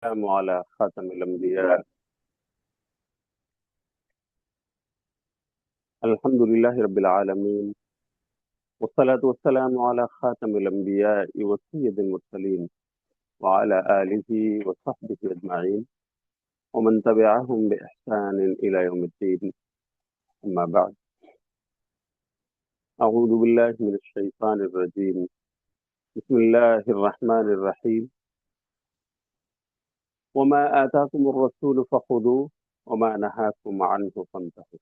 السلام على خاتم الأنبياء. الحمد لله رب العالمين، والصلاة والسلام على خاتم الأنبياء وسيد المرسلين وعلى آله وصحبه أجمعين ومن تبعهم بإحسان إلى يوم الدين. أما بعد، أعوذ بالله من الشيطان الرجيم. بسم الله الرحمن الرحيم. وما آتاكم الرسول فخذوه وما نهاكم عنه فانتهوا.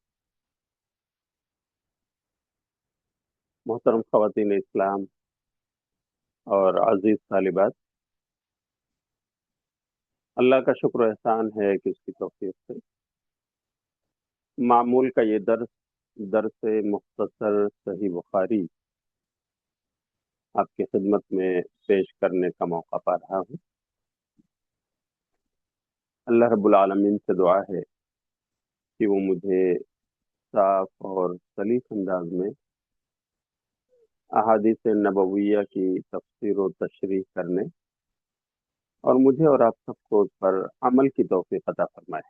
محترم خواتین اسلام اور عزیز طالبات، اللہ کا شکر و احسان ہے کہ اس کی توفیق سے معمول کا یہ درس مختصر صحیح بخاری آپ کی خدمت میں پیش کرنے کا موقع پا رہا ہوں۔ اللہ رب العالمین سے دعا ہے کہ وہ مجھے صاف اور سلیس انداز میں احادیث نبویہ کی تفسیر و تشریح کرنے اور مجھے اور آپ سب کو اس پر عمل کی توفیق عطا فرمائے۔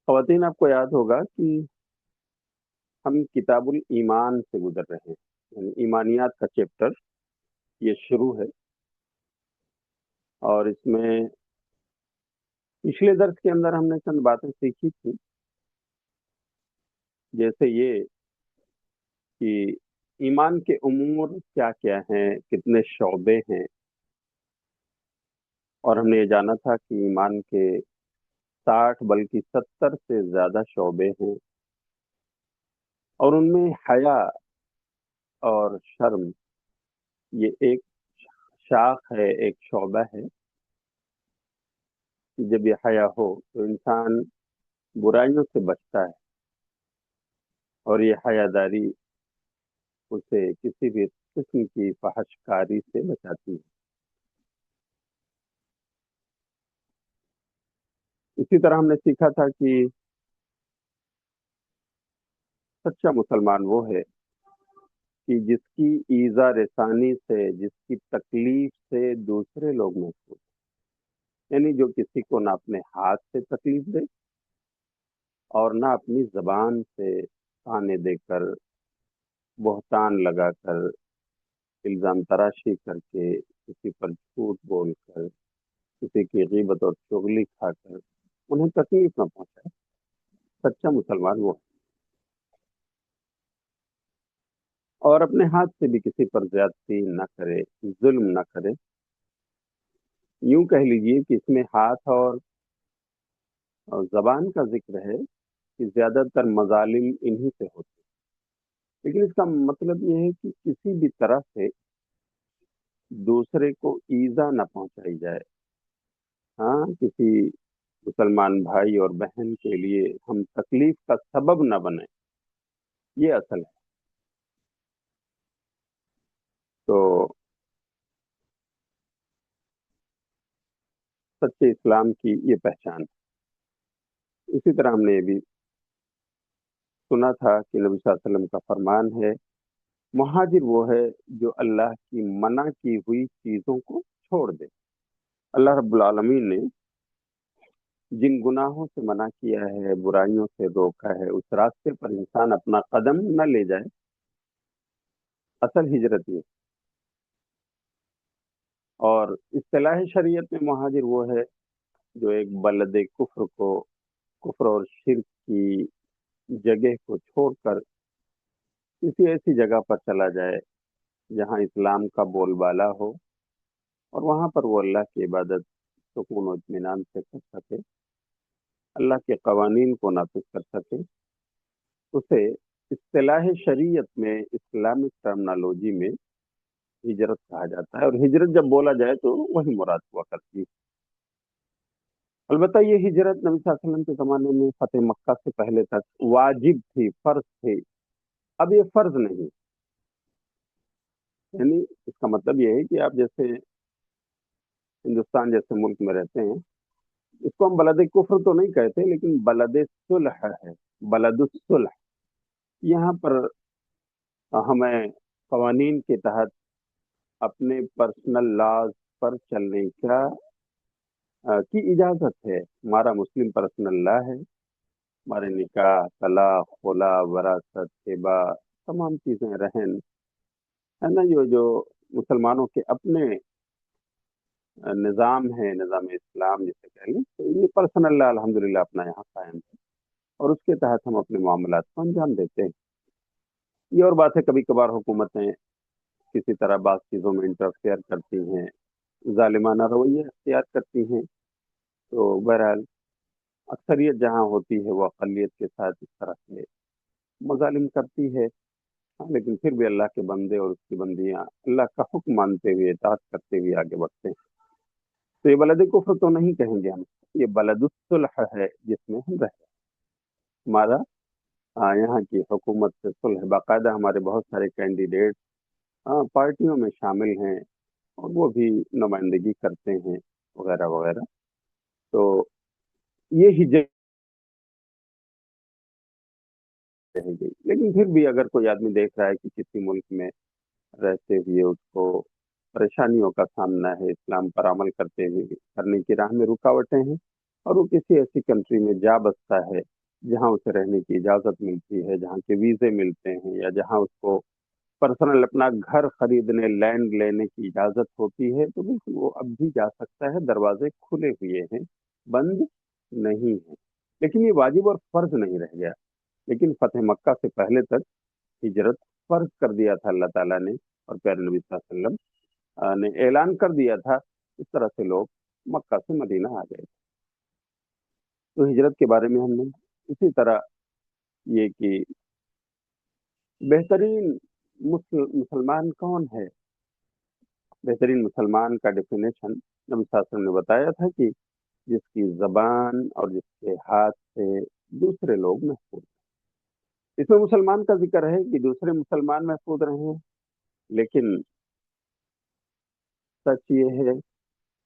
خواتین، آپ کو یاد ہوگا کہ ہم کتاب الایمان سے گزر رہے ہیں، یعنی ایمانیات کا چیپٹر یہ شروع ہے، اور اس میں پچھلے درس کے اندر ہم نے چند باتیں سیکھی تھی، جیسے یہ کہ ایمان کے امور کیا کیا ہیں، کتنے شعبے ہیں، اور ہم نے یہ جانا تھا کہ ایمان کے 60 بلکہ 70 سے زیادہ شعبے ہیں، اور ان میں حیا اور شرم یہ ایک شاخ ہے، ایک شعبہ ہے کہ جب یہ حیا ہو تو انسان برائیوں سے بچتا ہے، اور یہ حیاداری اسے کسی بھی قسم کی فحش کاری سے بچاتی ہے۔ اسی طرح ہم نے سیکھا تھا کہ سچا مسلمان وہ ہے کہ جس کی ایذا رسانی سے، جس کی تکلیف سے دوسرے لوگ محفوظ، یعنی جو کسی کو نہ اپنے ہاتھ سے تکلیف دے اور نہ اپنی زبان سے تانے دے کر، بہتان لگا کر، الزام تراشی کر کے، کسی پر جھوٹ بول کر، کسی کی غیبت اور چغلی کھا کر انہیں تکلیف نہ پہنچائے۔ سچا مسلمان وہ ہے، اور اپنے ہاتھ سے بھی کسی پر زیادتی نہ کرے، ظلم نہ کرے۔ یوں کہہ لیجئے کہ اس میں ہاتھ اور زبان کا ذکر ہے کہ زیادہ تر مظالم انہی سے ہوتے ہیں، لیکن اس کا مطلب یہ ہے کہ کسی بھی طرح سے دوسرے کو ایذا نہ پہنچائی جائے۔ ہاں، کسی مسلمان بھائی اور بہن کے لیے ہم تکلیف کا سبب نہ بنیں، یہ اصل ہے۔ تو سچے اسلام کی یہ پہچان ہے۔ اسی طرح ہم نے یہ بھی سنا تھا کہ نبی صلی اللہ علیہ وسلم کا فرمان ہے، مہاجر وہ ہے جو اللہ کی منع کی ہوئی چیزوں کو چھوڑ دے۔ اللہ رب العالمین نے جن گناہوں سے منع کیا ہے، برائیوں سے روکا ہے، اس راستے پر انسان اپنا قدم نہ لے جائے۔ اصل ہجرت یہ، اور اصطلاح شریعت میں مہاجر وہ ہے جو ایک بلد کفر اور شرک کی جگہ کو چھوڑ کر کسی ایسی جگہ پر چلا جائے جہاں اسلام کا بول بالا ہو، اور وہاں پر وہ اللہ کی عبادت سکون و اطمینان سے کر سکے، اللہ کے قوانین کو نافذ کر سکے۔ اسے اصطلاح شریعت میں، اسلامک ٹرمنالوجی میں ہجرت کہا جاتا ہے، اور ہجرت جب بولا جائے تو وہی مراد ہوا کرتی ہے۔ البتہ یہ ہجرت نبی صلی اللہ علیہ وسلم کے زمانے میں فتح مکہ سے پہلے تک واجب تھی، فرض تھی۔ اب یہ فرض نہیں، یعنی اس کا مطلب یہ ہے کہ آپ جیسے ہندوستان جیسے ملک میں رہتے ہیں، اس کو ہم بلد کفر تو نہیں کہتے، لیکن بلد صلح ہے، بلد الصلح۔ یہاں پر ہمیں قوانین کے تحت اپنے پرسنل لاز پر چلنے کی اجازت ہے. ہمارا مسلم پرسنل لا ہے، ہمارے نکاح، طلاق، خلا، وراثت، ہبہ، تمام چیزیں، رہن، ہے نا، جو مسلمانوں کے اپنے نظام ہے، نظام اسلام جسے کہیں گے، تو یہ پرسنل لا الحمدللہ اپنا یہاں قائم ہے، اور اس کے تحت ہم اپنے معاملات کو انجام دیتے ہیں. یہ اور بات ہے، کبھی کبھار حکومتیں کسی طرح بعض چیزوں میں انٹرفیئر کرتی ہیں، ظالمانہ رویے اختیار کرتی ہیں، تو بہرحال اکثریت جہاں ہوتی ہے وہ اقلیت کے ساتھ اس طرح سے مظالم کرتی ہے. لیکن پھر بھی اللہ کے بندے اور اس کی بندیاں اللہ کا حکم مانتے ہوئے، اطاعت کرتے ہوئے آگے بڑھتے ہیں. تو یہ بلد کفر تو نہیں کہیں گے ہم، یہ بلد الصلح ہے جس میں ہم رہتے ہیں. ہمارا یہاں کی حکومت سے صلح، باقاعدہ ہمارے بہت سارے کینڈیڈیٹ پارٹیوں میں شامل ہیں، اور وہ بھی نمائندگی کرتے ہیں وغیرہ وغیرہ. تو یہ ہجرت رہ گئی. لیکن پھر بھی اگر کوئی آدمی دیکھ رہا ہے کہ کسی ملک میں رہتے ہوئے اس کو پریشانیوں کا سامنا ہے، اسلام پر عمل کرتے ہوئے کرنے کی راہ میں رکاوٹیں ہیں، اور وہ کسی ایسی کنٹری میں جا بستا ہے جہاں اسے رہنے کی اجازت ملتی ہے، جہاں کے ویزے ملتے ہیں، یا جہاں اس کو پرسنل اپنا گھر خریدنے، لینڈ لینے کی اجازت ہوتی ہے، تو بالکل وہ اب بھی جا سکتا ہے. دروازے کھلے ہوئے ہیں، بند نہیں ہیں. لیکن یہ واجب اور فرض نہیں رہ گیا. لیکن فتح مکہ سے پہلے تک ہجرت فرض کر دیا تھا اللہ تعالیٰ نے، اور پیارے نبی صلی اللہ علیہ وسلم نے اعلان کر دیا تھا. اس طرح سے لوگ مکہ سے مدینہ آ گئے. تو ہجرت کے بارے میں ہم نے اسی طرح یہ کہ بہترین مسلمان کون ہے. بہترین مسلمان کا ڈیفینیشن نبی صلی اللہ علیہ وسلم نے بتایا تھا کہ جس کی زبان اور جس کے ہاتھ سے دوسرے لوگ محفوظ. اس میں مسلمان کا ذکر ہے کہ دوسرے مسلمان محفوظ رہیں، لیکن سچ یہ ہے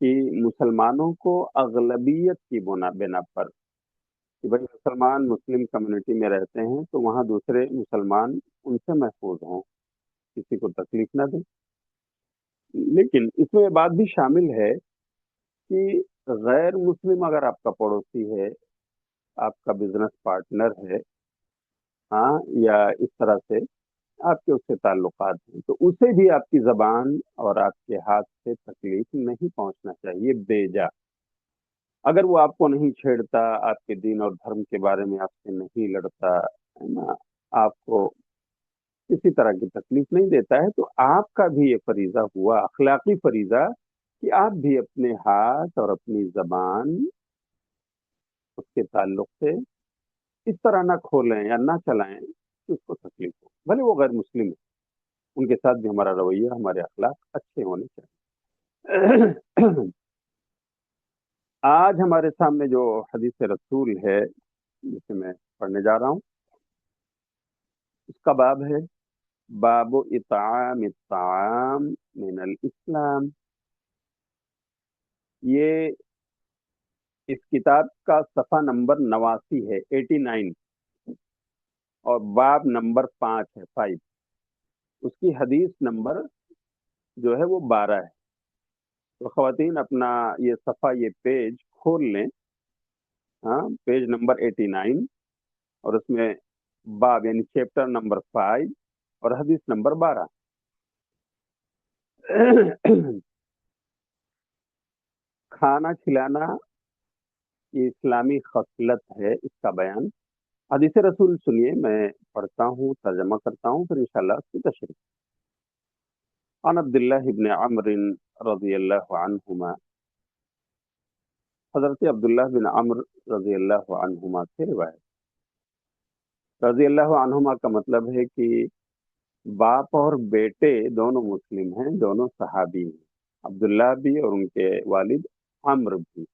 کہ مسلمانوں کو اغلبیت کی بنا پر کہ بھائی مسلمان مسلم کمیونٹی میں رہتے ہیں تو وہاں دوسرے مسلمان ان سے محفوظ ہوں، کسی کو تکلیف نہ دیں. لیکن اس میں یہ بات بھی شامل ہے کہ غیر مسلم اگر آپ کا پڑوسی ہے، آپ کا بزنس پارٹنر ہے، یا اس طرح سے آپ کے اس سے تعلقات ہیں، تو اسے بھی آپ کی زبان اور آپ کے ہاتھ سے تکلیف نہیں پہنچنا چاہیے بیجا. اگر وہ آپ کو نہیں چھیڑتا، آپ کے دین اور دھرم کے بارے میں آپ سے نہیں لڑتا ہے نا، آپ کو کسی طرح کی تکلیف نہیں دیتا ہے، تو آپ کا بھی یہ فریضہ ہوا، اخلاقی فریضہ، کہ آپ بھی اپنے ہاتھ اور اپنی زبان اس کے تعلق سے اس طرح نہ کھولیں یا نہ چلائیں کہ اس کو تکلیف ہو، بھلے وہ غیر مسلم ہے. ان کے ساتھ بھی ہمارا رویہ، ہمارے اخلاق اچھے ہونے چاہیے. آج ہمارے سامنے جو حدیث رسول ہے جسے میں پڑھنے جا رہا ہوں، اس کا باب ہے باب اطعام الطعام من الاسلام. یہ اس کتاب کا صفحہ نمبر 89 ہے، 89، اور باب نمبر 5 ہے، 5. اس کی حدیث نمبر جو ہے وہ 12 ہے. تو خواتین اپنا یہ صفحہ، یہ پیج کھول لیں، پیج نمبر 89، اور اس میں باب یعنی چیپٹر نمبر 5 اور حدیث نمبر 12. کھانا کھلانا یہ اسلامی خصلت ہے، اس کا بیان. حدیث رسول سنیے، میں پڑھتا ہوں، ترجمہ کرتا ہوں، پھر انشاءاللہ اس کی تشریح. عن عبداللہ ابن عمرو رضی اللہ عنہما، حضرت عبداللہ بن عمرو رضی اللہ عنہما سے روایت. رضی اللہ عنہما کا مطلب ہے کہ باپ اور بیٹے دونوں مسلم ہیں، دونوں صحابی ہیں، عبداللہ بھی اور ان کے والد عمرو بھی،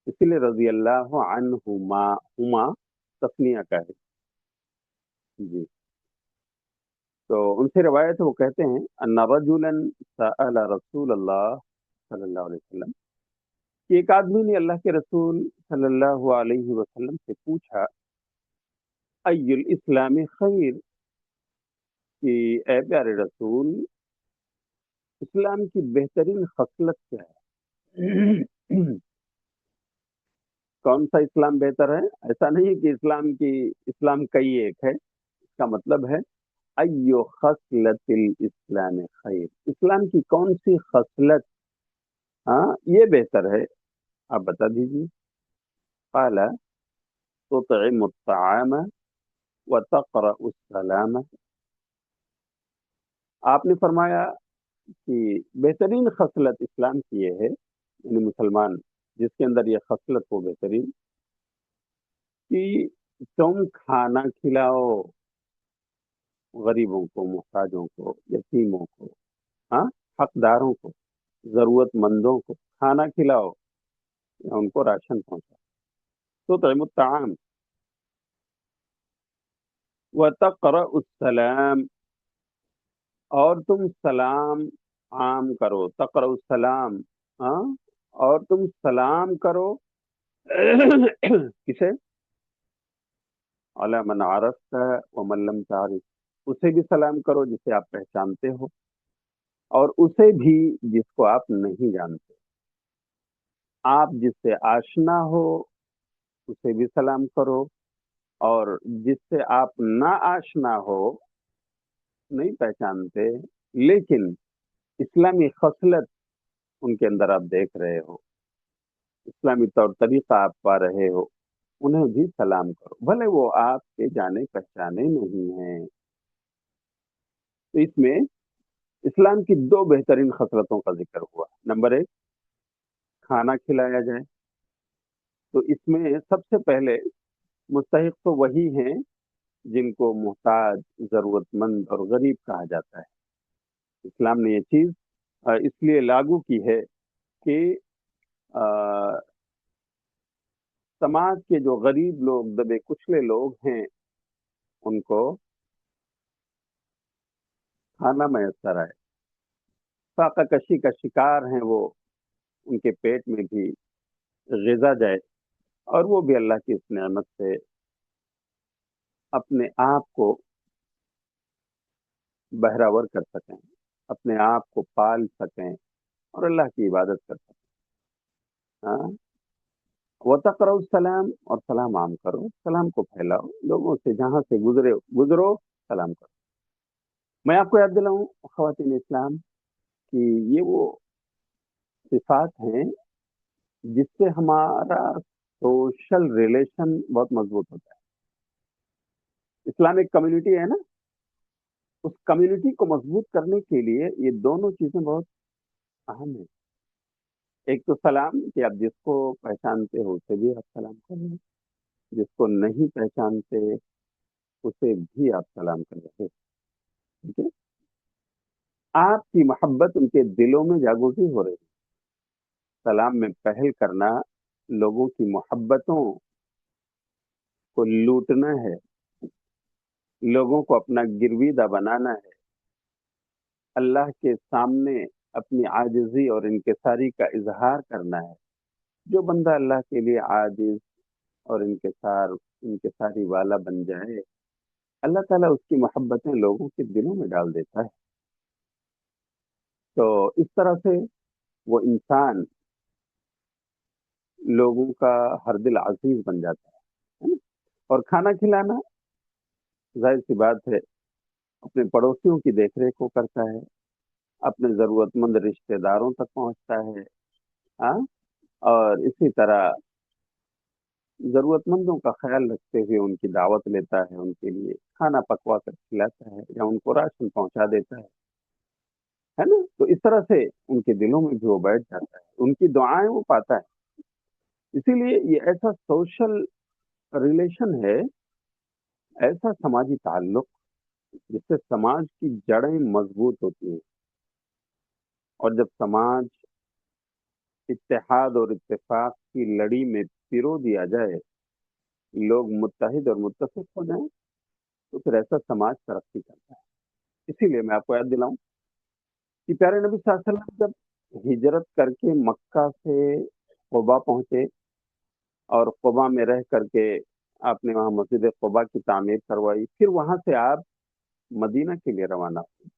اسی لیے رضی اللہ عنہما، ہما تسنیہ کا ہے. جی، تو ان سے روایت ہے، وہ کہتے ہیں ان رجلا سأل رسول اللہ صلی اللہ علیہ وسلم، کہ ایک آدمی نے اللہ کے رسول صلی اللہ علیہ وسلم سے پوچھا، ای الاسلام خیر، کہ اے پیارے رسول، اسلام کی بہترین خصلت کیا ہے؟ کون سا اسلام بہتر ہے؟ ایسا نہیں کہ اسلام کئی ایک ہے، اس کا مطلب ہے ایو خصلت الاسلام خیر، اسلام کی کون سی خصلت ہاں یہ بہتر ہے، آپ بتا دیجیے۔ قال تطعم الطعام وتقرأ السلام، آپ نے فرمایا کہ بہترین خصلت اسلام کی یہ ہے، یعنی مسلمان جس کے اندر یہ خصلت ہو بہترین، کہ تم کھانا کھلاؤ غریبوں کو، محتاجوں کو، یتیموں کو، ہاں حقداروں کو، ضرورت مندوں کو کھانا کھلاؤ یا ان کو راشن پہنچاؤ۔ تو طعم الطعام وتقرأ السلام، اور تم سلام عام کرو، تقرأ السلام، ہاں اور تم سلام کرو کسے؟ علی من عرفت ومن لم تعرف، اسے بھی سلام کرو جسے آپ پہچانتے ہو اور اسے بھی جس کو آپ نہیں جانتے، آپ جس سے آشنا ہو اسے بھی سلام کرو، اور جس سے آپ نا آشنا ہو، نہیں پہچانتے، لیکن اسلامی خصلت ان کے اندر آپ دیکھ رہے ہو، اسلامی طور طریقہ آپ پا رہے ہو، انہیں بھی سلام کرو، بھلے وہ آپ کے جانے پہچانے نہیں ہیں۔ تو اس میں اسلام کی دو بہترین خصلتوں کا ذکر ہوا۔ نمبر ایک، کھانا کھلایا جائے، تو اس میں سب سے پہلے مستحق تو وہی ہیں جن کو محتاج، ضرورت مند اور غریب کہا جاتا ہے۔ اسلام نے یہ چیز اس لیے لاگو کی ہے کہ سماج کے جو غریب لوگ، دبے کچلے لوگ ہیں، ان کو کھانا میسر آئے، فاقہ کشی کا شکار ہیں وہ، ان کے پیٹ میں بھی غذا جائے، اور وہ بھی اللہ کی اس نعمت سے اپنے آپ کو بہراور کر سکیں، اپنے آپ کو پال سکیں اور اللہ کی عبادت کر سکیں۔ ہاں وَتَقْرَؤُ السلام، اور سلام عام کرو، سلام کو پھیلاؤ، لوگوں سے جہاں سے گزرو سلام کرو۔ میں آپ کو یاد دلاؤں خواتین اسلام کہ یہ وہ صفات ہیں جس سے ہمارا سوشل ریلیشن بہت مضبوط ہوتا ہے۔ اسلام ایک کمیونٹی ہے نا، اس کمیونٹی کو مضبوط کرنے کے لیے یہ دونوں چیزیں بہت اہم ہیں۔ ایک تو سلام، کہ آپ جس کو پہچانتے ہو اسے بھی آپ سلام کریں، جس کو نہیں پہچانتے اسے بھی آپ سلام کر رہے، ٹھیک ہے؟ آپ کی محبت ان کے دلوں میں جاگوزی ہو رہی ہے۔ سلام میں پہل کرنا لوگوں کی محبتوں کو لوٹنا ہے، لوگوں کو اپنا گرویدہ بنانا ہے، اللہ کے سامنے اپنی عاجزی اور انکساری کا اظہار کرنا ہے۔ جو بندہ اللہ کے لیے عاجز اور انکساری والا بن جائے، اللہ تعالیٰ اس کی محبتیں لوگوں کے دلوں میں ڈال دیتا ہے۔ تو اس طرح سے وہ انسان لوگوں کا ہر دل عزیز بن جاتا ہے نا؟ اور کھانا کھلانا ظاہر سی بات ہے اپنے پڑوسیوں کی دیکھ ریکھ کو کرتا ہے، اپنے ضرورت مند رشتہ داروں تک پہنچتا ہے، ہاں اور اسی طرح ضرورت مندوں کا خیال رکھتے ہوئے ان کی دعوت لیتا ہے، ان کے لیے کھانا پکوا کر کھلاتا ہے یا ان کو راشن پہنچا دیتا ہے نا؟ تو اس طرح سے ان کے دلوں میں بھی وہ بیٹھ جاتا ہے، ان کی دعائیں وہ پاتا ہے۔ اسی لیے یہ ایسا سوشل ریلیشن ہے، ایسا سماجی تعلق جس سے سماج کی جڑیں مضبوط ہوتی ہیں، اور جب سماج اتحاد اور اتفاق کی لڑی میں پرو دیا جائے، لوگ متحد اور متفق ہو جائیں، تو پھر ایسا سماج ترقی کرتا ہے۔ اسی لیے میں آپ کو یاد دلاؤں کہ پیارے نبی صلی اللہ علیہ وسلم جب ہجرت کر کے مکہ سے قبا پہنچے اور قبا میں رہ کر کے آپ نے وہاں مسجد قبا کی تعمیر کروائی، پھر وہاں سے آپ مدینہ کے لیے روانہ ہوئے،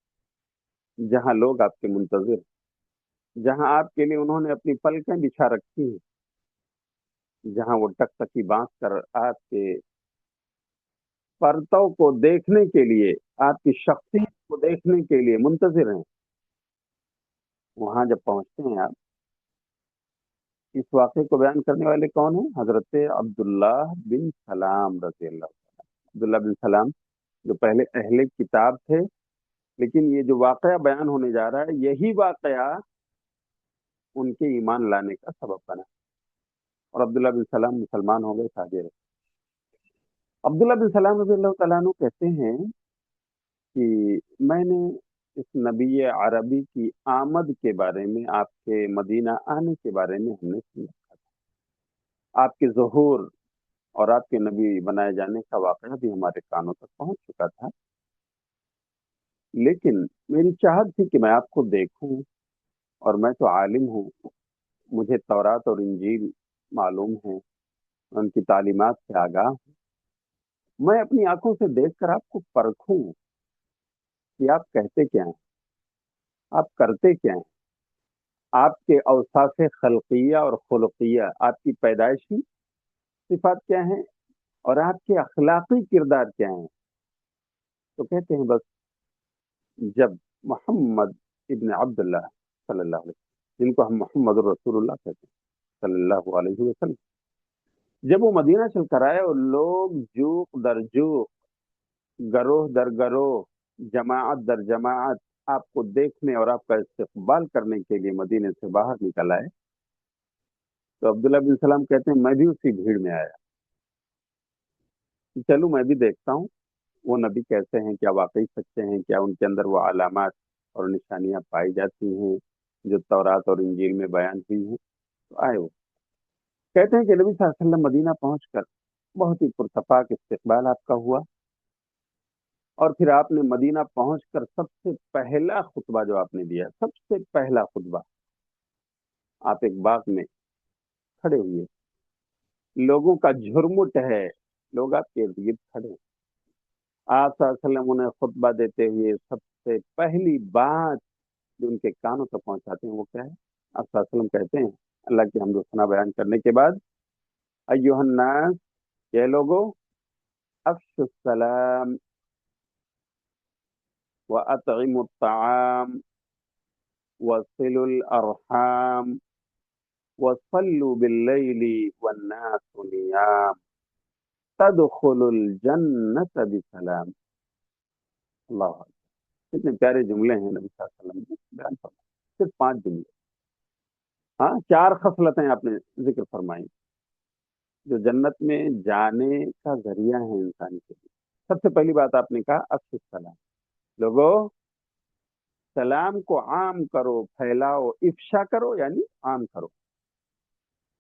جہاں لوگ آپ کے منتظر ہیں، جہاں آپ کے لیے انہوں نے اپنی پلکیں بچھا رکھی ہیں، جہاں وہ ٹکٹکی باندھ کر آپ کے پرتو کو دیکھنے کے لیے، آپ کی شخصیت کو دیکھنے کے لیے منتظر ہیں، وہاں جب پہنچتے ہیں آپ، اس واقعے کو بیان کرنے والے کون ہیں؟ حضرت عبداللہ بن سلام رضی اللہ عنہ۔ عبداللہ بن سلام جو پہلے اہل کتاب تھے، لیکن یہ جو واقعہ بیان ہونے جا رہا ہے، یہی واقعہ ان کے ایمان لانے کا سبب بنا، اور عبداللہ بن سلام مسلمان ہو گئے، تاجر۔ عبداللہ بن سلام رضی اللہ تعالیٰ عنہ کہتے ہیں کہ میں نے اس نبی عربی کی آمد کے بارے میں، آپ کے مدینہ آنے کے بارے میں ہم نے سنا، آپ کے ظہور اور آپ کے نبی بنائے جانے کا واقعہ بھی ہمارے کانوں تک پہنچ چکا تھا، لیکن میری چاہت تھی کہ میں آپ کو دیکھوں، اور میں تو عالم ہوں، مجھے تورات اور انجیل معلوم ہیں، ان کی تعلیمات سے آگاہ ہوں، میں اپنی آنکھوں سے دیکھ کر آپ کو پرکھوں کہ آپ کہتے کیا ہیں، آپ کرتے کیا ہیں، آپ کے اوصاف خلقیہ اور خلقیہ، آپ کی پیدائشی صفات کیا ہیں، اور آپ کے اخلاقی کردار کیا ہیں۔ تو کہتے ہیں بس جب محمد ابن عبداللہ صلی اللہ علیہ وسلم، جن کو ہم محمد رسول اللہ کہتے ہیں صلی اللہ علیہ وسلم، جب وہ مدینہ چل کر آئے اور لوگ جوق در جوق، گروہ در گروہ، جماعت در جماعت آپ کو دیکھنے اور آپ کا استقبال کرنے کے لیے مدینے سے باہر نکل آئے، تو عبداللہ بن سلام کہتے ہیں میں بھی اسی بھیڑ میں آیا، چلو میں بھی دیکھتا ہوں وہ نبی کیسے ہیں، کیا واقعی سچے ہیں، کیا ان کے اندر وہ علامات اور نشانیاں پائی جاتی ہیں جو تورات اور انجیل میں بیان ہوئی ہیں۔ تو آئے وہ کہتے ہیں کہ نبی صلی اللہ علیہ وسلم مدینہ پہنچ کر بہت ہی پرتپاک استقبال آپ کا ہوا، اور پھر آپ نے مدینہ پہنچ کر سب سے پہلا خطبہ جو آپ نے دیا، سب سے پہلا خطبہ، آپ ایک باغ میں کھڑے ہوئے، لوگوں کا جھرمٹ ہے، لوگ آپ کے ارد گرد کھڑے ہیں، آپ صلی اللہ علیہ وسلم انہیں خطبہ دیتے ہوئے سب سے پہلی بات جو ان کے کانوں تک پہنچاتے ہیں وہ کیا ہے؟ آپ صلی اللہ علیہ وسلم کہتے ہیں اللہ کی حمد و ثنا بیان کرنے کے بعد، ایھا الناس، یہ لوگوں، افشوا السلام واطعموا الطعام وصلوا الارحام وصلوا باللیل والناس نیام تدخلوا الجنت بسلام۔ اللہ اکبر، کتنے پیارے جملے ہیں نبی صلی اللہ علیہ وسلم نے بیان فرمائے، صرف 5 جملے، ہاں 4 خصلتیں آپ نے ذکر فرمائی جو جنت میں جانے کا ذریعہ ہے انسان کے لیے۔ سب سے پہلی بات آپ نے کہا افشوا السلام، لوگوں سلام کو عام کرو، پھیلاؤ، افشا کرو یعنی عام کرو،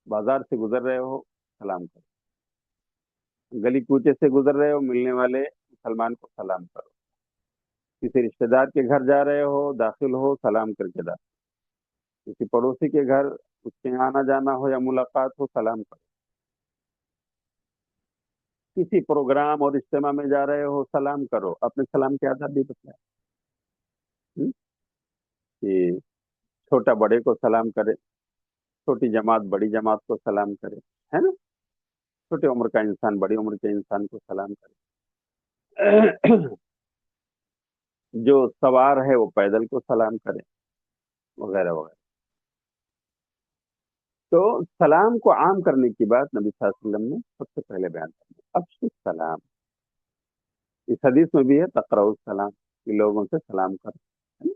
بازار سے گزر رہے ہو سلام کرو، گلی کوچے سے گزر رہے ہو ملنے والے مسلمان کو سلام کرو، کسی رشتہ دار کے گھر جا رہے ہو داخل ہو سلام کر کے داخل، کسی پڑوسی کے گھر اس کے آنا جانا ہو یا ملاقات ہو سلام کرو، کسی پروگرام اور اجتماع میں جا رہے ہو سلام کرو، اپنے سلام کے آداب بھی بتائیں کہ چھوٹا بڑے کو سلام کرے، چھوٹی جماعت بڑی جماعت کو سلام کرے، ہے نا، چھوٹے عمر کا انسان بڑی عمر کے انسان کو سلام کرے، جو سوار ہے وہ پیدل کو سلام کرے، وغیرہ وغیرہ۔ تو سلام کو عام کرنے کی بات نبی صلی اللہ علیہ وسلم نے سب سے پہلے بیان کی، افشوا السلام، اس حدیث میں بھی ہے تقرؤ السلام، کہ لوگوں سے سلام کرو، ہے نا؟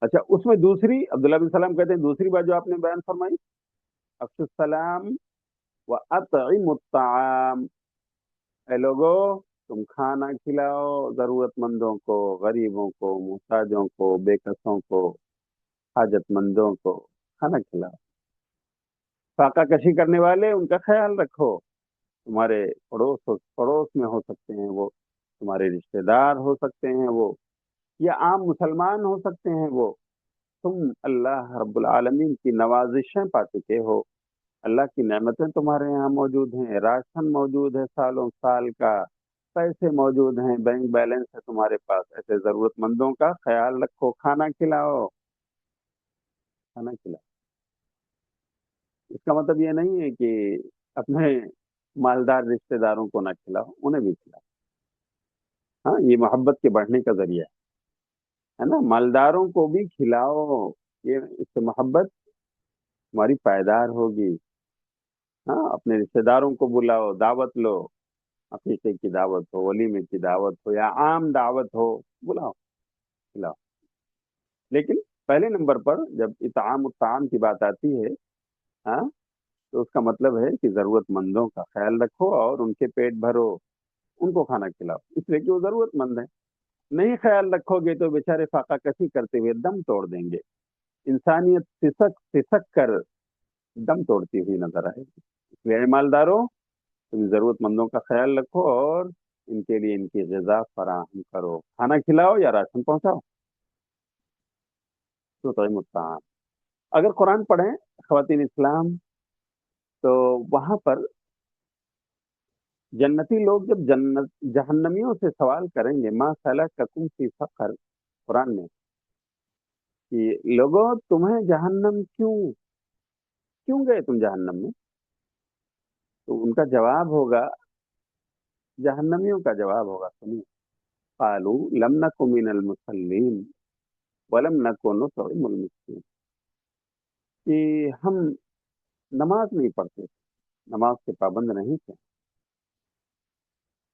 اچھا، اس میں دوسری، عبداللہ بن سلام کہتے ہیں دوسری بات جو آپ نے بیان فرمائی، افشوا السلام واطعموا الطعام، اے لوگو تم کھانا کھلاؤ ضرورت مندوں کو، غریبوں کو، محتاجوں کو، بے کسوں کو، حاجت مندوں کو کھانا کھلاؤ، فاقہ کشی کرنے والے ان کا خیال رکھو، تمہارے پڑوس میں ہو سکتے ہیں وہ، تمہارے رشتہ دار ہو سکتے ہیں وہ، یا عام مسلمان ہو سکتے ہیں وہ، تم اللہ رب العالمین کی نوازشیں پا چکے ہو، اللہ کی نعمتیں تمہارے یہاں موجود ہیں، راشن موجود ہے سالوں سال کا، پیسے موجود ہیں، بینک بیلنس ہے تمہارے پاس، ایسے ضرورت مندوں کا خیال رکھو، کھانا کھلاؤ، کھانا کھلاؤ۔ اس کا مطلب یہ نہیں ہے کہ اپنے مالدار رشتہ داروں کو نہ کھلاؤ، انہیں بھی کھلاؤ۔ ہاں، یہ محبت کے بڑھنے کا ذریعہ ہے نا، مالداروں کو بھی کھلاؤ، یہ اس سے محبت تمہاری پائیدار ہوگی۔ ہاں، اپنے رشتہ داروں کو بلاؤ، دعوت لو، عقیقے کی دعوت ہو، ولیمے کی دعوت ہو یا عام دعوت ہو، بلاؤ، کھلاؤ۔ لیکن پہلے نمبر پر جب اطعام الطعام کی بات آتی ہے، ہاں، تو اس کا مطلب ہے کہ ضرورت مندوں کا خیال رکھو اور ان کے پیٹ بھرو، ان کو کھانا کھلاؤ، اس لیے کہ وہ ضرورت مند ہیں۔ نہیں خیال رکھو گے تو بیچارے فاقہ کشی کرتے ہوئے دم توڑ دیں گے، انسانیت سسک سسک کر دم توڑتی ہوئی نظر آئے گی۔ اس لیے اے مالداروں، تم ضرورت مندوں کا خیال رکھو اور ان کے لیے ان کی غذا فراہم کرو، کھانا کھلاؤ یا راشن پہنچاؤ۔ تو طعیم الطعام، اگر قرآن پڑھیں خواتین اسلام، تو وہاں پر جنتی لوگ جب جہنمیوں سے سوال کریں گے، ما سلککم فی سقر، قرآن میں، کہ لوگوں تمہیں جہنم کیوں گئے تم جہنم میں؟ تو ان کا جواب ہوگا، جہنمیوں کا جواب ہوگا، سنیے، قالوا لم نک من المصلین ولم نک نطعم المسکین، کہ ہم نماز نہیں پڑھتے تھے، نماز کے پابند نہیں تھے،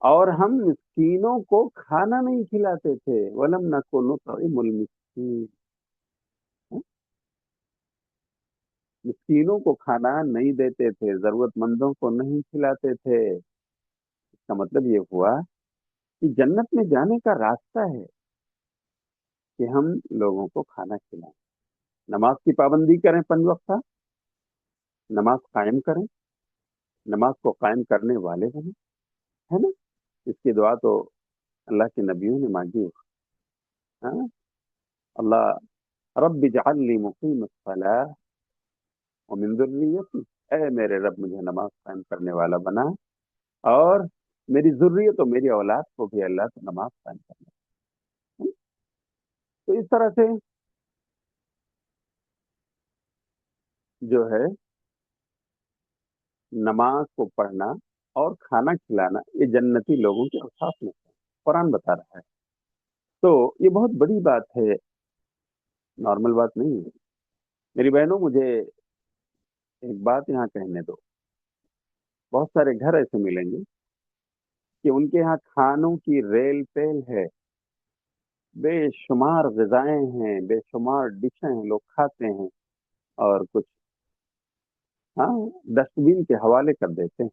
اور ہم مسکینوں کو کھانا نہیں کھلاتے تھے، ولم نک نطعم المسکین، مسکینوں کو کھانا نہیں دیتے تھے، ضرورت مندوں کو نہیں کھلاتے تھے۔ اس کا مطلب یہ ہوا کہ جنت میں جانے کا راستہ ہے کہ ہم لوگوں کو کھانا کھلائیں، نماز کی پابندی کریں، 5 وقتہ نماز قائم کریں، نماز کو قائم کرنے والے بنیں، ہے نا؟ اس کی دعا تو اللہ کے نبیوں نے مانگی ہے، ہاں؟ اللہ رب اجعل لی مقیم الصلاۃ ومن ذریتی، اے میرے رب مجھے نماز قائم کرنے والا بنا، اور میری ذریت و میری اولاد کو بھی اللہ سے نماز قائم کرنا۔ تو اس طرح سے جو ہے نماز کو پڑھنا اور کھانا کھلانا، یہ جنتی لوگوں کے اوصاف میں ہے، قرآن بتا رہا ہے۔ تو یہ بہت بڑی بات ہے، نارمل بات نہیں ہے۔ میری بہنوں، مجھے ایک بات یہاں کہنے دو، بہت سارے گھر ایسے ملیں گے کہ ان کے یہاں کھانوں کی ریل پیل ہے، بے شمار غذائیں ہیں، بے شمار ڈشیں ہیں، لوگ کھاتے ہیں، اور کچھ ہاں ڈسٹ بین کے حوالے کر دیتے ہیں۔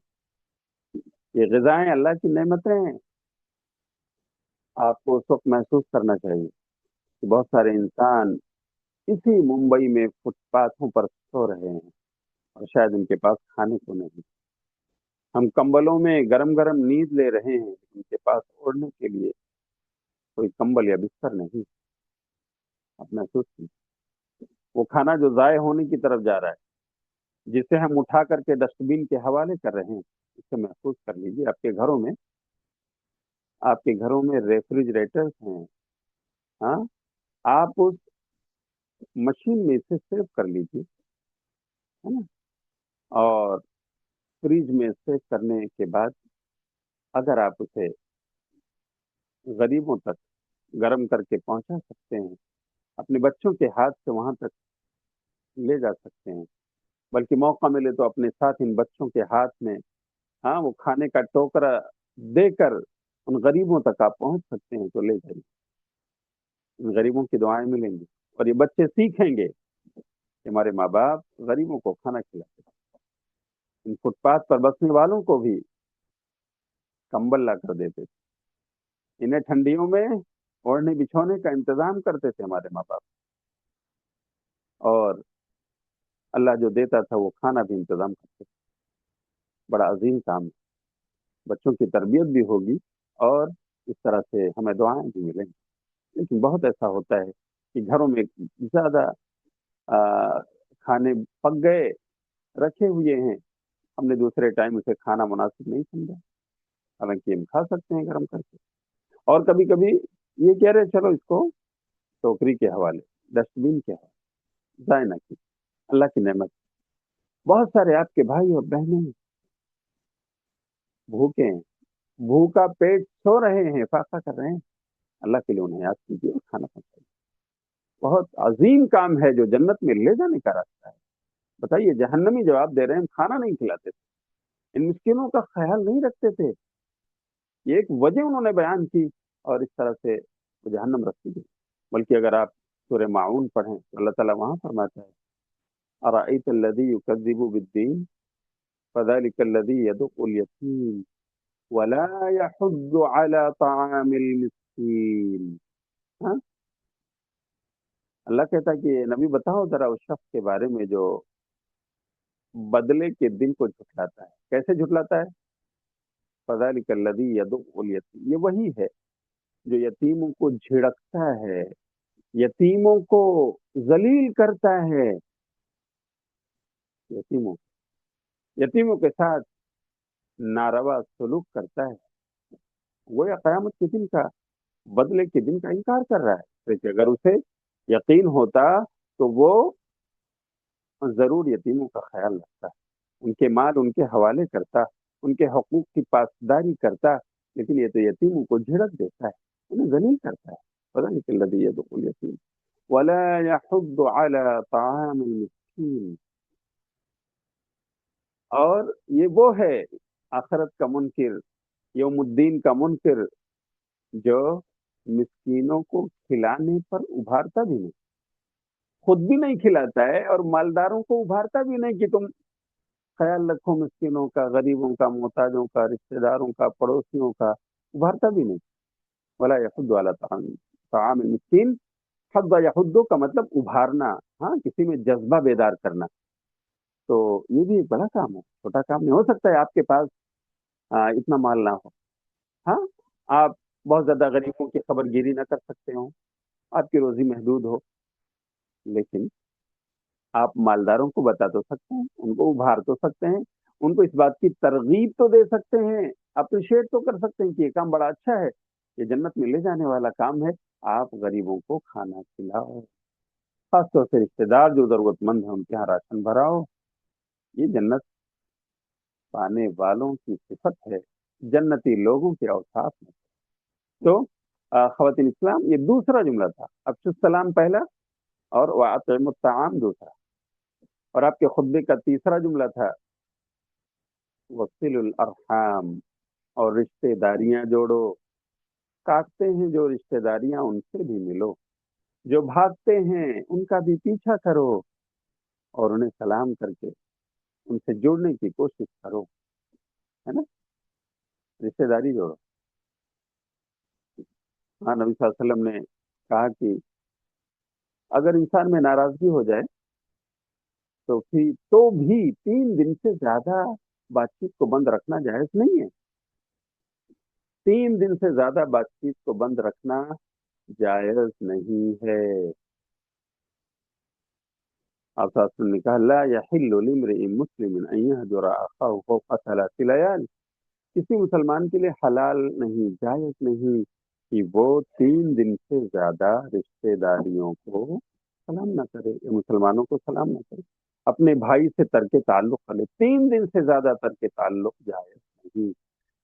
یہ غذائیں اللہ کی نعمتیں ہیں، آپ کو اس وقت محسوس کرنا چاہیے کہ بہت سارے انسان اسی ممبئی میں فٹ پاتھوں پر سو رہے ہیں اور شاید ان کے پاس کھانے کو نہیں۔ ہم کمبلوں میں گرم گرم نیند لے رہے ہیں، ان کے پاس اوڑھنے کے لیے کوئی کمبل یا بستر نہیں۔ آپ محسوس کیجیے، وہ کھانا جو ضائع ہونے کی طرف جا رہا ہے، جسے ہم اٹھا کر کے ڈسٹ بین کے حوالے کر رہے ہیں، اس سے محسوس کر لیجیے۔ آپ کے گھروں میں ریفریجریٹرز ہیں، ہاں، آپ اس مشین میں اسے سیو کر لیجیے، ہے نا؟ اور فریج میں سیو کرنے کے بعد اگر آپ اسے غریبوں تک گرم کر کے پہنچا سکتے ہیں، اپنے بچوں کے ہاتھ سے وہاں تک لے جا سکتے ہیں، بلکہ موقع ملے تو اپنے ساتھ ان بچوں کے ہاتھ میں، ہاں، وہ کھانے کا ٹوکرا دے کر ان غریبوں تک آپ پہنچ سکتے ہیں، تو لے جائیے، ان غریبوں کی دعائیں ملیں گی، اور یہ بچے سیکھیں گے کہ ہمارے ماں باپ غریبوں کو کھانا کھلاتے ہیں۔ ان فٹ پاتھ پر بسنے والوں کو بھی کمبل لا کر دیتے تھے، انہیں ٹھنڈیوں میں اوڑھنے بچھونے کا انتظام کرتے تھے ہمارے ماں باپ، اور اللہ جو دیتا تھا وہ کھانا بھی انتظام کرتے تھے۔ بڑا عظیم کام ہے، بچوں کی تربیت بھی ہوگی اور اس طرح سے ہمیں دعائیں بھی ملیں گی۔ لیکن بہت ایسا ہوتا ہے کہ گھروں میں زیادہ کھانے پک گئے، رکھے ہوئے ہیں، ہم نے دوسرے ٹائم اسے کھانا مناسب نہیں سمجھا، حالانکہ ہم کھا سکتے ہیں گرم کر کے. اور کبھی کبھی یہ کہہ رہے چلو اس کو ٹوکری کے حوالے، ڈسٹ بین کے حوالے، ضائع نہ کی. اللہ کی نعمت. بہت سارے آپ کے بھائی اور بہنیں بھوکے ہیں، بھوکا پیٹ سو رہے ہیں، فاقہ کر رہے ہیں. اللہ کے لیے انہیں یاد کیجیے اور کھانا پہنچائیے. بہت عظیم کام ہے جو جنت میں لے جانے کا راستہ ہے. بتائیے، جہنمی جواب دے رہے ہیں ہم کھانا نہیں کھلاتے تھے، ان مسکینوں کا خیال نہیں رکھتے تھے. یہ ایک وجہ انہوں نے بیان کی اور اس طرح سے وہ جہنم رکھتی گئی. بلکہ اگر آپ سورہ معون پڑھیں تو اللہ تعالیٰ وہاں فرماتا ہے ارأیت الذی یکذب بالدین فذلک الذی یدع الیتیم ولا یحض علی طعام المسکین. ہاں، اللہ کہتا ہے کہ نبی بتاؤ ذرا اس شخص کے بارے میں جو بدلے کے دن کو جھٹلاتا ہے. کیسے جھٹلاتا ہے؟ فذلک الذی یدع الیتیم، یہ وہی ہے جو یتیموں کو جھڑکتا ہے، یتیموں کو ذلیل کرتا ہے، یتیموں یتیموں کے ساتھ ناروا سلوک کرتا ہے. وہ یا قیامت کے دن کا، بدلے کے دن کا انکار کر رہا ہے. لیکن اگر اسے یقین ہوتا تو وہ ضرور یتیموں کا خیال رکھتا، ان کے مال ان کے حوالے کرتا، ان کے حقوق کی پاسداری کرتا. لیکن یہ تو یتیموں کو جھڑک دیتا ہے، انہیں ذلیل کرتا ہے. فذلک الذی یدع الیتیم ولا یحض علی طعام المسکین. اور یہ وہ ہے آخرت کا منکر، یوم الدین کا منکر، جو مسکینوں کو کھلانے پر ابھارتا بھی نہیں، خود بھی نہیں کھلاتا ہے اور مالداروں کو ابھارتا بھی نہیں کہ تم خیال رکھو مسکینوں کا، غریبوں کا، محتاجوں کا، رشتہ داروں کا، پڑوسیوں کا. ابھارتا بھی نہیں. ولا یحض علی طعام المسکین. حض یحض کا مطلب ابھارنا، ہاں، کسی میں جذبہ بیدار کرنا. تو یہ بھی ایک بڑا کام ہے، چھوٹا کام نہیں. ہو سکتا ہے آپ کے پاس اتنا مال نہ ہو، ہاں، آپ بہت زیادہ غریبوں کی خبر گیری نہ کر سکتے ہوں، آپ کی روزی محدود ہو، لیکن آپ مالداروں کو بتا تو سکتے ہیں، ان کو ابھار تو سکتے ہیں، ان کو اس بات کی ترغیب تو دے سکتے ہیں، اپریشیٹ تو کر سکتے ہیں کہ یہ کام بڑا اچھا ہے، یہ جنت میں لے جانے والا کام ہے. آپ غریبوں کو کھانا کھلاؤ، خاص طور سے رشتے دار جو ضرورت مند ہیں ان کے یہاں راشن بھراؤ. یہ جنت پانے والوں کی صفت ہے، جنتی لوگوں کے اوصاف میں. تو خواتین اسلام، یہ دوسرا جملہ تھا. افشوا السلام پہلا اور واطعموا الطعام دوسرا. اور آپ کے خطبے کا تیسرا جملہ تھا وصلوا الارحام، اور رشتے داریاں جوڑو. کاٹتے ہیں جو رشتے داریاں ان سے بھی ملو، جو بھاگتے ہیں ان کا بھی پیچھا کرو اور انہیں سلام کر کے ان سے جڑنے کی کوشش کرو. ہے نا، رشتے داری جوڑو. ہاں، نبی صلی اللہ علیہ وسلم نے کہا کہ اگر انسان میں ناراضگی ہو جائے تو بھی 3 دن سے زیادہ بات چیت کو بند رکھنا جائز نہیں ہے. 3 دن سے زیادہ بات چیت کو بند رکھنا جائز نہیں ہے. آپ صلی اللہ علیہ وسلم نے کہا لا یحل لامرئ مسلم ان یہجر اخاه فوق 3 لیال. کسی مسلمان کے لیے حلال نہیں، جائز نہیں کہ وہ 3 دن سے زیادہ رشتے داریوں کو سلام نہ کرے یا مسلمانوں کو سلام نہ کرے، اپنے بھائی سے ترک تعلق کرے. 3 دن سے زیادہ ترک تعلق جائز نہیں.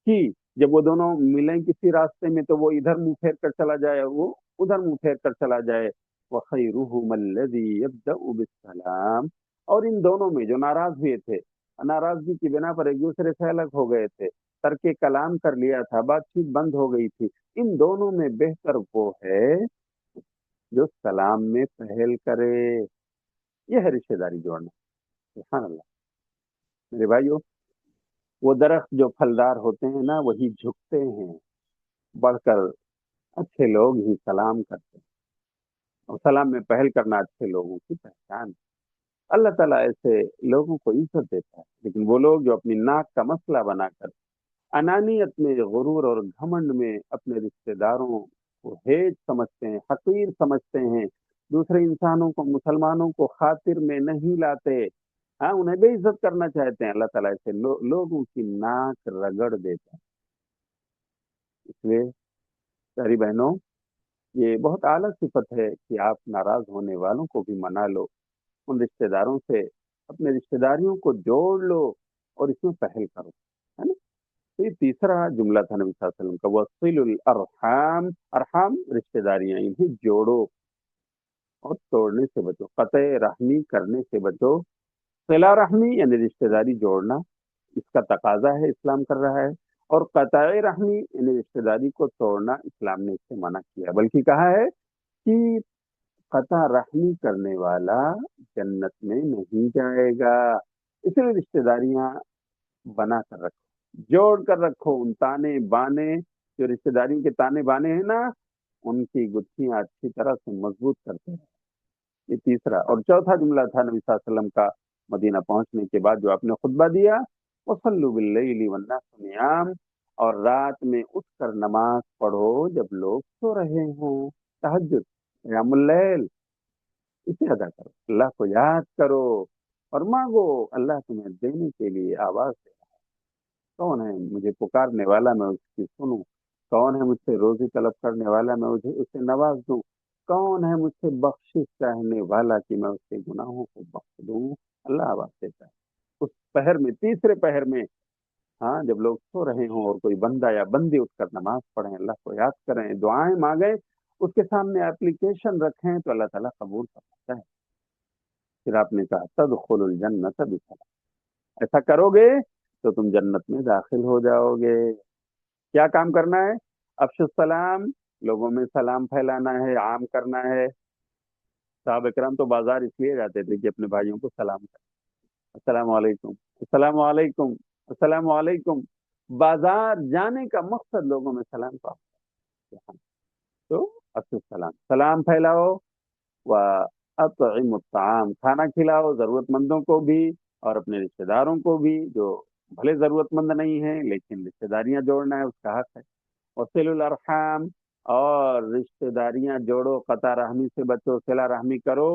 کہ جب وہ دونوں ملیں کسی راستے میں تو وہ ادھر منہ پھیر کر چلا جائے اور وہ ادھر منہ پھیر کر چلا جائے. وَخَيْرُهُمَا الَّذِي يَبْدَأُ بِالسَّلَامِ. اور ان دونوں میں جو ناراض ہوئے تھے، ناراضگی کی بنا پر ایک دوسرے سے الگ ہو گئے تھے، ترک کلام کر لیا تھا، بات چیت بند ہو گئی تھی، ان دونوں میں بہتر وہ ہے جو سلام میں پہل کرے. یہ ہے رشتے داری جوڑنا. سبحان اللہ. میرے بھائیو، وہ درخت جو پھلدار ہوتے ہیں نا، وہی جھکتے ہیں بڑھ کر. اچھے لوگ ہی سلام کرتے ہیں اور سلام میں پہل کرنا اچھے لوگوں کی پہچان ہے. اللہ تعالیٰ ایسے لوگوں کو عزت دیتا ہے. لیکن وہ لوگ جو اپنی ناک کا مسئلہ بنا کر انانیت میں، غرور اور گھمنڈ میں اپنے رشتے داروں کو ہیج سمجھتے ہیں، حقیر سمجھتے ہیں، دوسرے انسانوں کو، مسلمانوں کو خاطر میں نہیں لاتے، ہاں، انہیں بے عزت کرنا چاہتے ہیں، اللہ تعالیٰ ایسے لوگوں کی ناک رگڑ دیتا ہے. اس لیے پیاری بہنوں، یہ بہت اعلیٰ صفت ہے کہ آپ ناراض ہونے والوں کو بھی منا لو، ان رشتہ داروں سے اپنے رشتہ داریوں کو جوڑ لو اور اس میں پہل کرو، ہے نا؟ تو یہ تیسرا جملہ تھا نبی صلی اللہ علیہ وسلم کا، وصل الارحام، ارحام رشتہ داریاں، انہیں جوڑو اور توڑنے سے بچو، قطع رحمی کرنے سے بچو۔ صلہ رحمی یعنی رشتہ داری جوڑنا، اس کا تقاضا ہے، اسلام کر رہا ہے، اور قطع رحمی یعنی رشتہ داری کو توڑنا اسلام نے اس سے منع کیا، بلکہ کہا ہے کہ قطع رحمی کرنے والا جنت میں نہیں جائے گا۔ اس لیے رشتہ داریاں بنا کر رکھو، جوڑ کر رکھو، ان تانے بانے جو رشتہ داریوں کے تانے بانے ہیں نا، ان کی گتھیاں اچھی طرح سے مضبوط کرتے ہیں۔ یہ تیسرا اور چوتھا جملہ تھا نبی صلی اللہ علیہ وسلم کا مدینہ پہنچنے کے بعد جو آپ نے خطبہ دیا، وصلوا باللیل والناس نیام، اور رات میں اٹھ کر نماز پڑھو جب لوگ سو رہے ہوں، تہجد، قیام اللیل، اسے ادا کرو، اللہ کو یاد کرو اور مانگو، اللہ تمہیں دینے کے لیے آواز دے۔ کون ہے مجھے پکارنے والا، میں اس کی سنوں؟ کون ہے مجھ سے روزی طلب کرنے والا، میں اسے نواز دوں؟ کون ہے مجھ سے بخشش چاہنے والا کہ میں اس کے گناہوں کو بخش دوں؟ اللہ آواز دیتا ہے اس پہر میں، تیسرے پہر میں، ہاں، جب لوگ سو رہے ہوں اور کوئی بندہ یا بندی اٹھ کر نماز پڑھیں، اللہ کو یاد کریں، دعائیں مانگیں، اس کے سامنے اپلیکیشن رکھیں، تو اللہ تعالیٰ قبول کرتا ہے۔ پھر آپ نے کہا تدخل الجنت بسلام، ایسا کرو گے تو تم جنت میں داخل ہو جاؤ گے۔ کیا کام کرنا ہے؟ افشوا السلام، لوگوں میں سلام پھیلانا ہے، عام کرنا ہے۔ صحابہ کرام تو بازار اس لیے جاتے تھے کہ اپنے بھائیوں کو سلام کریں، السلام علیکم، السلام علیکم، السلام علیکم۔ بازار جانے کا مقصد لوگوں میں سلام کا ہوتا ہے۔ تو افشوا السلام، سلام پھیلاؤ، و اطعموا الطعام، کھانا کھلاؤ ضرورت مندوں کو بھی اور اپنے رشتہ داروں کو بھی جو بھلے ضرورت مند نہیں ہیں لیکن رشتہ داریاں جوڑنا ہے، اس کا حق ہے۔ وصلوا الارحام، اور رشتہ داریاں جوڑو، قطع رحمی سے بچو، صلہ رحمی کرو۔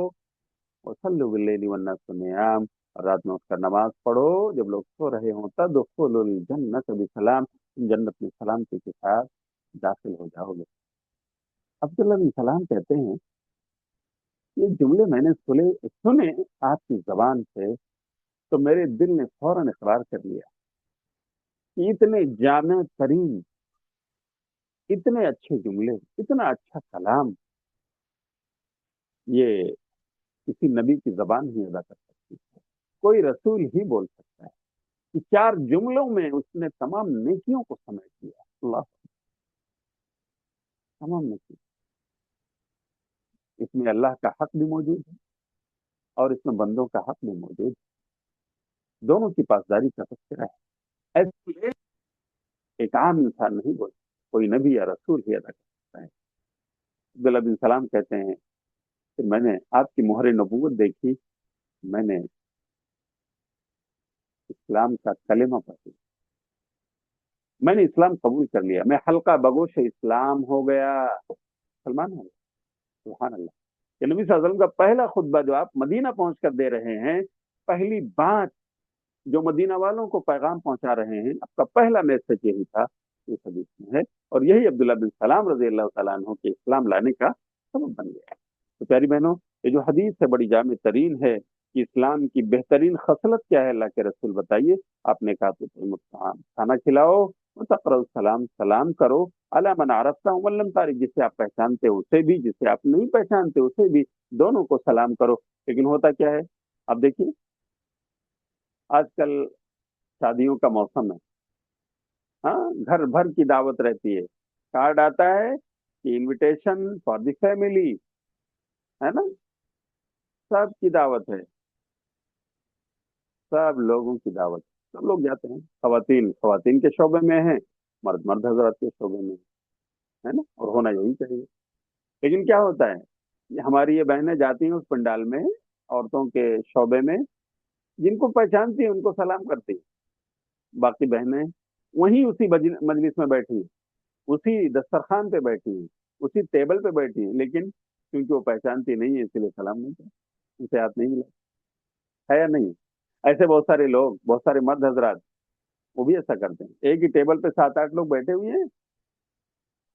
وصلوا باللیل والناس نیام، اور رات میں اٹھ کر نماز پڑھو جب لوگ سو رہے ہوں، تدخلوا الجنت بسلام، تم جنت میں سلامتی کے ساتھ داخل ہو جاؤ گے۔ عبداللہ بن سلام کہتے ہیں، یہ جملے میں نے سنے آپ کی زبان سے تو میرے دل نے فوراً اقرار کر لیا کہ اتنے جامع ترین، اتنے اچھے جملے، اتنا اچھا کلام، یہ کسی نبی کی زبان ہی ادا کر سکتی ہے، کوئی رسول ہی بول سکتا ہے کہ 4 جملوں میں اس نے تمام نیکیوں کو سمیٹ دیا۔ اللہ، تمام نیکی، اس میں اللہ کا حق بھی موجود ہے اور اس میں بندوں کا حق بھی موجود ہے، دونوں کی پاسداری کا تذکرہ ہے۔ ایسے ایک عام انسان نہیں بول سکتا، کوئی نبی یا رسول ہی ادا کر سکتا ہے۔ عبداللہ بن سلام کہتے ہیں کہ میں نے آپ کی مہر نبوت دیکھی، میں نے اسلام کا کلمہ پڑھ لیا، میں نے اسلام قبول کر لیا، میں حلقہ بگوش اسلام ہو گیا، مسلمان ہو گیا۔ سبحان اللہ، کہ نبی صلی اللہ علیہ وسلم کا پہلا خطبہ جو آپ مدینہ پہنچ کر دے رہے ہیں، پہلی بات جو مدینہ والوں کو پیغام پہنچا رہے ہیں، آپ کا پہلا میسج یہی تھا، اس حدیث میں ہے، اور یہی عبداللہ بن سلام رضی اللہ تعالیٰ عنہ کے اسلام لانے کا سبب بن گیا۔ تو پیاری بہنوں، یہ جو حدیث ہے بڑی جامع ترین ہے کہ اسلام کی بہترین خصلت کیا ہے، اللہ کے رسول بتائیے۔ آپ نے کہا تو کھانا کھلاؤ، وتقرؤ السلام، سلام کرو، علی من عرفت ومن لم تعرف، جسے آپ پہچانتے اسے بھی، جسے آپ نہیں پہچانتے اسے بھی، دونوں کو سلام کرو۔ لیکن ہوتا کیا ہے، اب دیکھیے آج کل شادیوں کا موسم ہے، ہاں، گھر بھر کی دعوت رہتی ہے، کارڈ آتا ہے کہ انویٹیشن فار دی فیملی، ہے نا، سب کی دعوت ہے، سب لوگوں کی دعوت، سب لوگ جاتے ہیں، خواتین خواتین کے شعبے میں ہیں، مرد مرد حضرات کے شعبے میں، ہے نا، اور ہونا یہی چاہیے۔ لیکن کیا ہوتا ہے، یہ ہماری یہ بہنیں جاتی ہیں اس پنڈال میں، عورتوں کے شعبے میں، جن کو پہچانتی ہیں ان کو سلام کرتی ہیں، باقی بہنیں وہیں اسی مجلس میں بیٹھی ہیں، اسی دسترخوان پہ بیٹھی ہیں، اسی ٹیبل پہ بیٹھی ہیں، لیکن کیونکہ وہ پہچانتی نہیں ہے اس لیے سلام نہیں کرتی، ان سے ہاتھ نہیں ملا، ہے یا نہیں؟ ایسے بہت سارے لوگ، بہت سارے مرد حضرات وہ بھی ایسا کرتے ہیں، ایک ہی ٹیبل پہ 7 8 لوگ بیٹھے ہوئے ہیں،